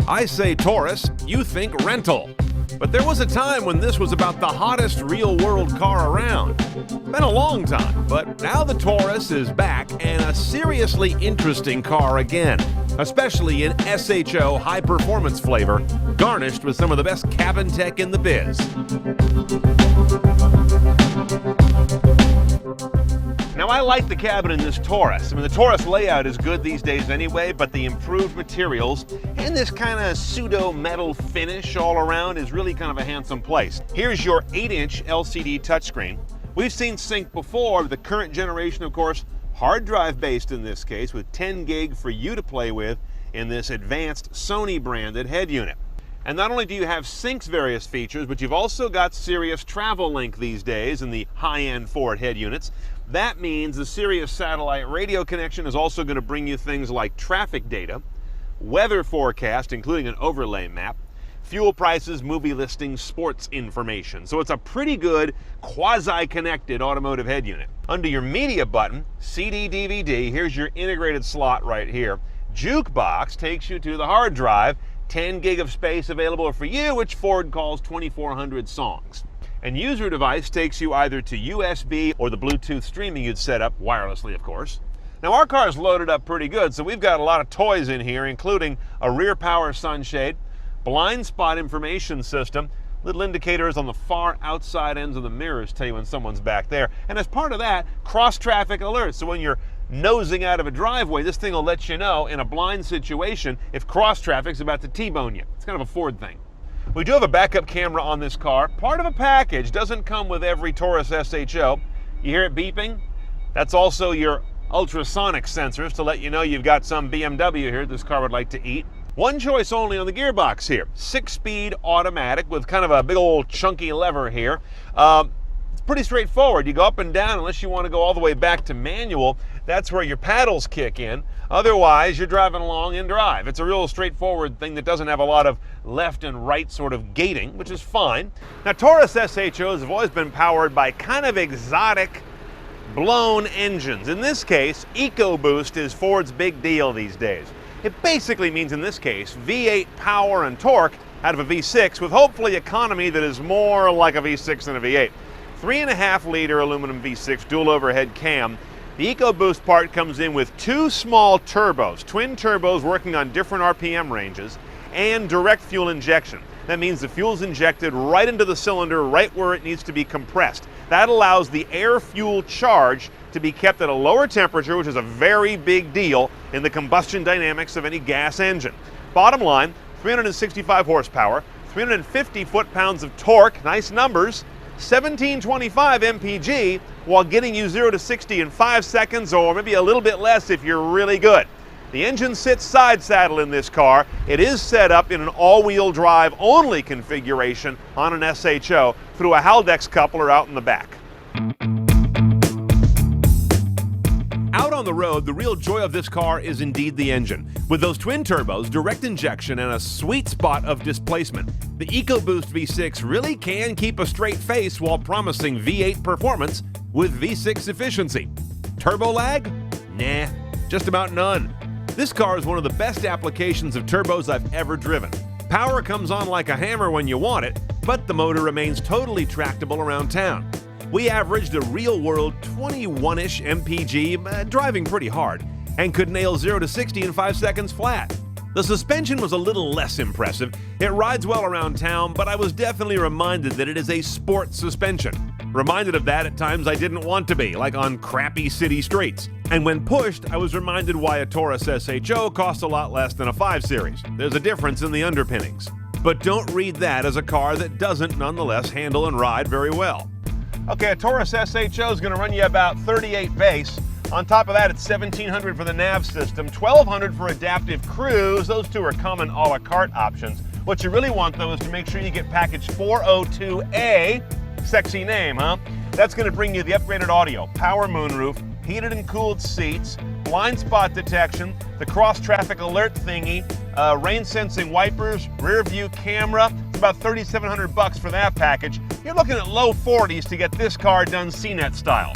I say Taurus, you think rental. But there was a time when this was about the hottest real-world car around. Been a long time, but now the Taurus is back and a seriously interesting car again, especially in SHO high-performance flavor, garnished with some of the best cabin tech in the biz. Now, I like the cabin in this Taurus. I mean, the Taurus layout is good these days anyway, but the improved materials and this kind of pseudo-metal finish all around is really kind of a handsome place. Here's your 8-inch LCD touchscreen. We've seen Sync before, the current generation, of course, hard drive based in this case, with 10 gig for you to play with in this advanced Sony branded head unit. And not only do you have Sync's various features, but you've also got Sirius Travel Link these days in the high-end Ford head units. That means the Sirius satellite radio connection is also going to bring you things like traffic data, weather forecast, including an overlay map, fuel prices, movie listings, sports information. So it's a pretty good quasi-connected automotive head unit. Under your media button, CD, DVD, here's your integrated slot right here. Jukebox takes you to the hard drive, 10 gig of space available for you, which Ford calls 2,400 songs. And user device takes you either to USB or the Bluetooth streaming you'd set up, wirelessly of course. Now our car is loaded up pretty good, so we've got a lot of toys in here, including a rear power sunshade, blind spot information system, little indicators on the far outside ends of the mirrors tell you when someone's back there. And as part of that, cross-traffic alerts. So when you're nosing out of a driveway, this thing will let you know in a blind situation if cross-traffic's about to T-bone you. It's kind of a Ford thing. We do have a backup camera on this car. Part of a package, doesn't come with every Taurus SHO. You hear it beeping? That's also your ultrasonic sensors to let you know you've got some BMW here this car would like to eat. One choice only on the gearbox here. 6-speed automatic with kind of a big old chunky lever here. It's pretty straightforward. You go up and down unless you want to go all the way back to manual. That's where your paddles kick in. Otherwise, you're driving along in drive. It's a real straightforward thing that doesn't have a lot of left and right sort of gating, which is fine. Now, Taurus SHOs have always been powered by kind of exotic, blown engines. In this case, EcoBoost is Ford's big deal these days. It basically means, in this case, V8 power and torque out of a V6 with hopefully economy that is more like a V6 than a V8. 3.5-liter aluminum V6 dual overhead cam. The EcoBoost part comes in with 2 small turbos, twin turbos working on different RPM ranges, and direct fuel injection. That means the fuel's injected right into the cylinder, right where it needs to be compressed. That allows the air-fuel charge to be kept at a lower temperature, which is a very big deal in the combustion dynamics of any gas engine. Bottom line, 365 horsepower, 350 foot-pounds of torque, nice numbers, 1725 mpg, while getting you 0 to 60 in 5 seconds, or maybe a little bit less if you're really good. The engine sits side saddle in this car. It is set up in an all-wheel drive only configuration on an SHO through a Haldex coupler out in the back. Out on the road, the real joy of this car is indeed the engine. With those twin turbos, direct injection, and a sweet spot of displacement, the EcoBoost V6 really can keep a straight face while promising V8 performance with V6 efficiency. Turbo lag? Nah, just about none. This car is one of the best applications of turbos I've ever driven. Power comes on like a hammer when you want it, but the motor remains totally tractable around town. We averaged a real-world 21-ish mpg, driving pretty hard, and could nail 0 to 60 in 5 seconds flat. The suspension was a little less impressive. It rides well around town, but I was definitely reminded that it is a sport suspension. Reminded of that at times I didn't want to be, like on crappy city streets. And when pushed, I was reminded why a Taurus SHO costs a lot less than a 5 Series. There's a difference in the underpinnings. But don't read that as a car that doesn't nonetheless handle and ride very well. Okay, a Taurus SHO is going to run you about 38 base. On top of that, it's $1,700 for the nav system, $1,200 for adaptive cruise. Those two are common a la carte options. What you really want, though, is to make sure you get package 402A. Sexy name, huh? That's going to bring you the upgraded audio, power moonroof, heated and cooled seats, blind spot detection, the cross-traffic alert thingy, rain-sensing wipers, rear view camera. It's about $3,700 for that package. You're looking at low 40s to get this car done CNET style.